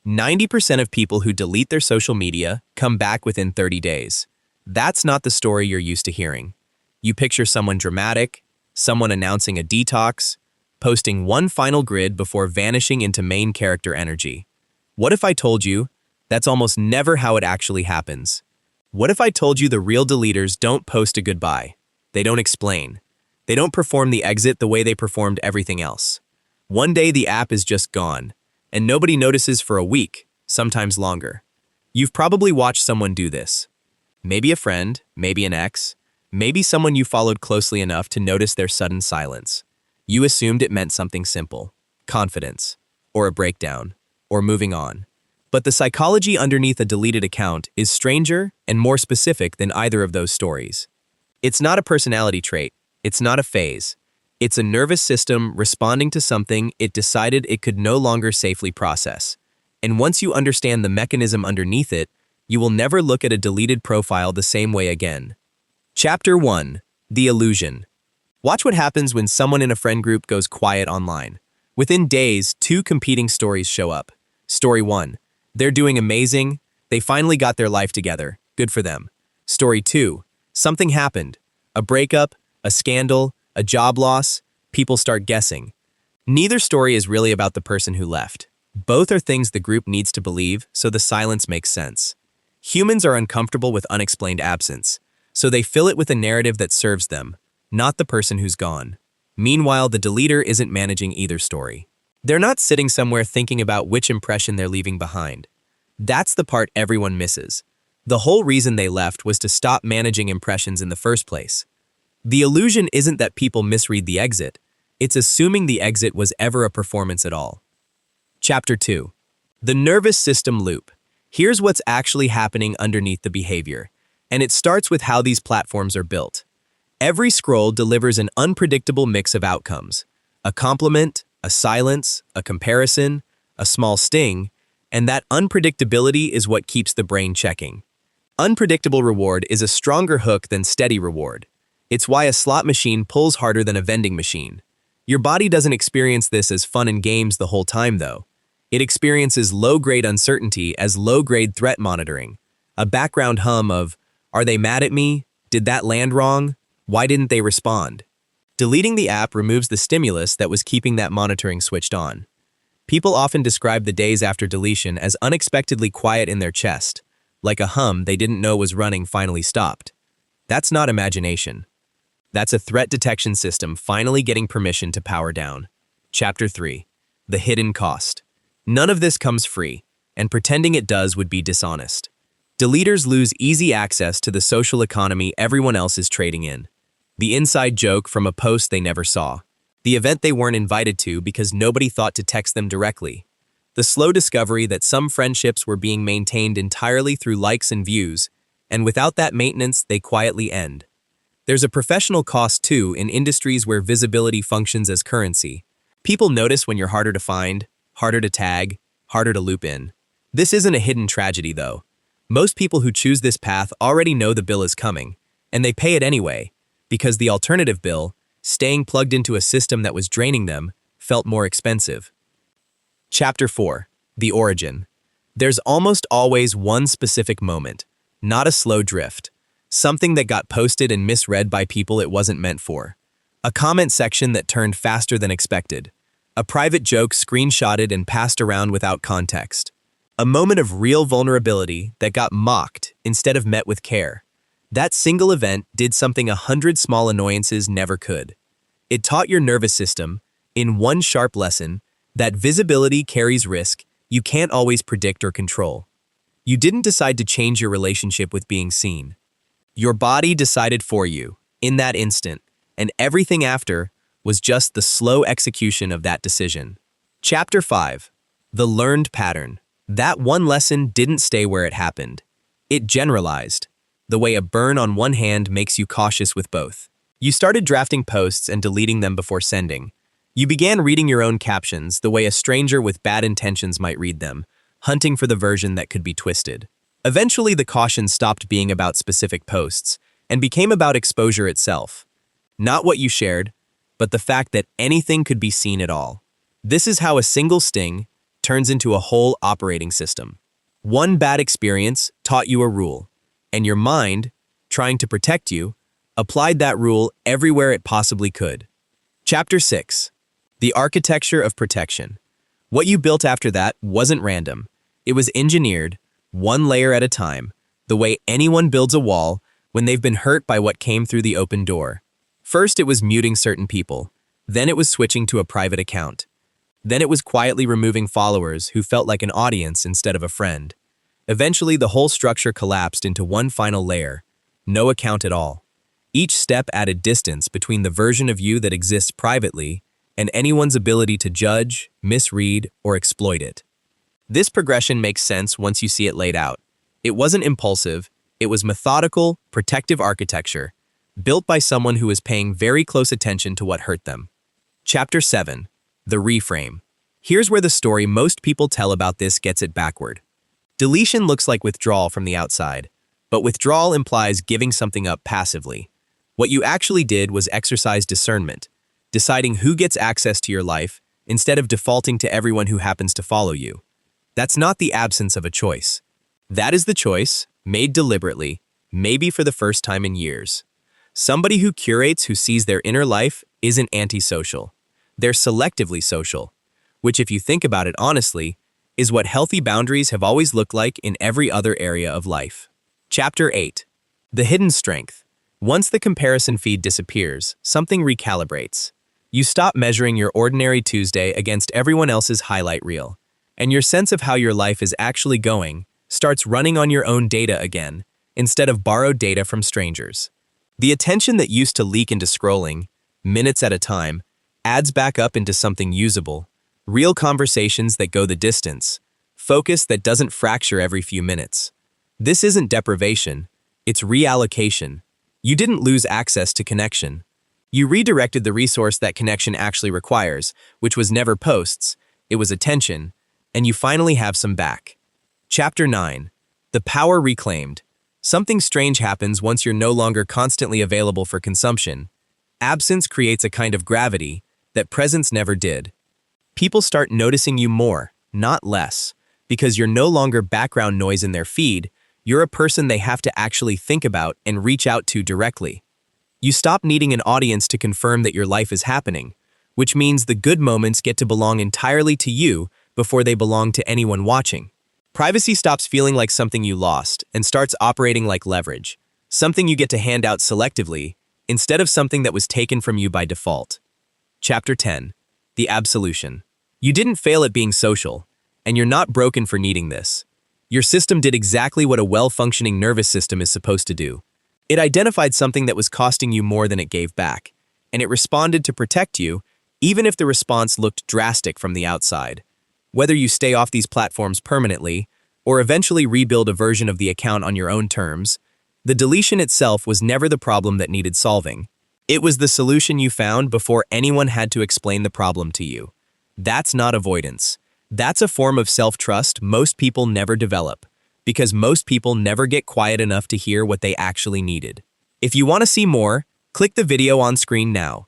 90% of people who delete their social media come back within 30 days. That's not the story you're used to hearing. You picture someone dramatic, someone announcing a detox, posting one final grid before vanishing into main character energy. What if I told you that's almost never how it actually happens? What if I told you the real deleters don't post a goodbye? They don't explain. They don't perform the exit the way they performed everything else. One day the app is just gone, and nobody notices for a week, sometimes longer. You've probably watched someone do this. Maybe a friend, maybe an ex, maybe someone you followed closely enough to notice their sudden silence. You assumed it meant something simple, confidence, or a breakdown, or moving on. But the psychology underneath a deleted account is stranger and more specific than either of those stories. It's not a personality trait. It's not a phase. It's a nervous system responding to something it decided it could no longer safely process. And once you understand the mechanism underneath it, you will never look at a deleted profile the same way again. Chapter 1. The Illusion. Watch what happens when someone in a friend group goes quiet online. Within days, two competing stories show up. Story 1. They're doing amazing. They finally got their life together. Good for them. Story 2. Something happened. A breakup, a scandal, a job loss. People start guessing. Neither story is really about the person who left. Both are things the group needs to believe, so the silence makes sense. Humans are uncomfortable with unexplained absence, so they fill it with a narrative that serves them, not the person who's gone. Meanwhile, the deleter isn't managing either story. They're not sitting somewhere thinking about which impression they're leaving behind. That's the part everyone misses. The whole reason they left was to stop managing impressions in the first place. The illusion isn't that people misread the exit. It's assuming the exit was ever a performance at all. Chapter 2. The Nervous System Loop. Here's what's actually happening underneath the behavior, and it starts with how these platforms are built. Every scroll delivers an unpredictable mix of outcomes: a compliment, a silence, a comparison, a small sting, and that unpredictability is what keeps the brain checking. Unpredictable reward is a stronger hook than steady reward. It's why a slot machine pulls harder than a vending machine. Your body doesn't experience this as fun and games the whole time, though. It experiences low-grade uncertainty as low-grade threat monitoring, a background hum of, "Are they mad at me? Did that land wrong? Why didn't they respond?" Deleting the app removes the stimulus that was keeping that monitoring switched on. People often describe the days after deletion as unexpectedly quiet in their chest, like a hum they didn't know was running finally stopped. That's not imagination. That's a threat detection system finally getting permission to power down. Chapter 3. The Hidden Cost. None of this comes free, and pretending it does would be dishonest. Deleters lose easy access to the social economy everyone else is trading in. The inside joke from a post they never saw. The event they weren't invited to because nobody thought to text them directly. The slow discovery that some friendships were being maintained entirely through likes and views, and without that maintenance, they quietly end. There's a professional cost, too, in industries where visibility functions as currency. People notice when you're harder to find, harder to tag, harder to loop in. This isn't a hidden tragedy, though. Most people who choose this path already know the bill is coming, and they pay it anyway, because the alternative bill, staying plugged into a system that was draining them, felt more expensive. Chapter 4. The Origin. There's almost always one specific moment, not a slow drift. Something that got posted and misread by people it wasn't meant for. A comment section that turned faster than expected. A private joke screenshotted and passed around without context. A moment of real vulnerability that got mocked instead of met with care. That single event did something 100 small annoyances never could. It taught your nervous system, in one sharp lesson, that visibility carries risk you can't always predict or control. You didn't decide to change your relationship with being seen. Your body decided for you, in that instant, and everything after was just the slow execution of that decision. Chapter 5. The Learned Pattern. That one lesson didn't stay where it happened. It generalized, the way a burn on one hand makes you cautious with both. You started drafting posts and deleting them before sending. You began reading your own captions the way a stranger with bad intentions might read them, hunting for the version that could be twisted. Eventually, the caution stopped being about specific posts and became about exposure itself. Not what you shared, but the fact that anything could be seen at all. This is how a single sting, turns into a whole operating system. One bad experience taught you a rule, and your mind, trying to protect you, applied that rule everywhere it possibly could. Chapter 6. The Architecture of Protection. What you built after that wasn't random. It was engineered, one layer at a time, the way anyone builds a wall when they've been hurt by what came through the open door. First, it was muting certain people. Then it was switching to a private account. Then it was quietly removing followers who felt like an audience instead of a friend. Eventually, the whole structure collapsed into one final layer, no account at all. Each step added distance between the version of you that exists privately and anyone's ability to judge, misread, or exploit it. This progression makes sense once you see it laid out. It wasn't impulsive, it was methodical, protective architecture, built by someone who was paying very close attention to what hurt them. Chapter 7. The Reframe. Here's where the story most people tell about this gets it backward. Deletion looks like withdrawal from the outside, but withdrawal implies giving something up passively. What you actually did was exercise discernment, deciding who gets access to your life instead of defaulting to everyone who happens to follow you. That's not the absence of a choice. That is the choice, made deliberately, maybe for the first time in years. Somebody who curates who sees their inner life isn't antisocial. They're selectively social, which if you think about it honestly, is what healthy boundaries have always looked like in every other area of life. Chapter 8. The Hidden Strength. Once the comparison feed disappears, something recalibrates. You stop measuring your ordinary Tuesday against everyone else's highlight reel, and your sense of how your life is actually going starts running on your own data again, instead of borrowed data from strangers. The attention that used to leak into scrolling, minutes at a time, adds back up into something usable, real conversations that go the distance, focus that doesn't fracture every few minutes. This isn't deprivation, it's reallocation. You didn't lose access to connection. You redirected the resource that connection actually requires, which was never posts, it was attention, and you finally have some back. Chapter 9. The Power Reclaimed. Something strange happens once you're no longer constantly available for consumption. Absence creates a kind of gravity that presence never did. People start noticing you more, not less, because you're no longer background noise in their feed, you're a person they have to actually think about and reach out to directly. You stop needing an audience to confirm that your life is happening, which means the good moments get to belong entirely to you before they belong to anyone watching. Privacy stops feeling like something you lost and starts operating like leverage, something you get to hand out selectively instead of something that was taken from you by default. Chapter 10. The Absolution. You didn't fail at being social, and you're not broken for needing this. Your system did exactly what a well-functioning nervous system is supposed to do. It identified something that was costing you more than it gave back, and it responded to protect you, even if the response looked drastic from the outside. Whether you stay off these platforms permanently, or eventually rebuild a version of the account on your own terms, the deletion itself was never the problem that needed solving. It was the solution you found before anyone had to explain the problem to you. That's not avoidance. That's a form of self-trust most people never develop, because most people never get quiet enough to hear what they actually needed. If you want to see more, click the video on screen now.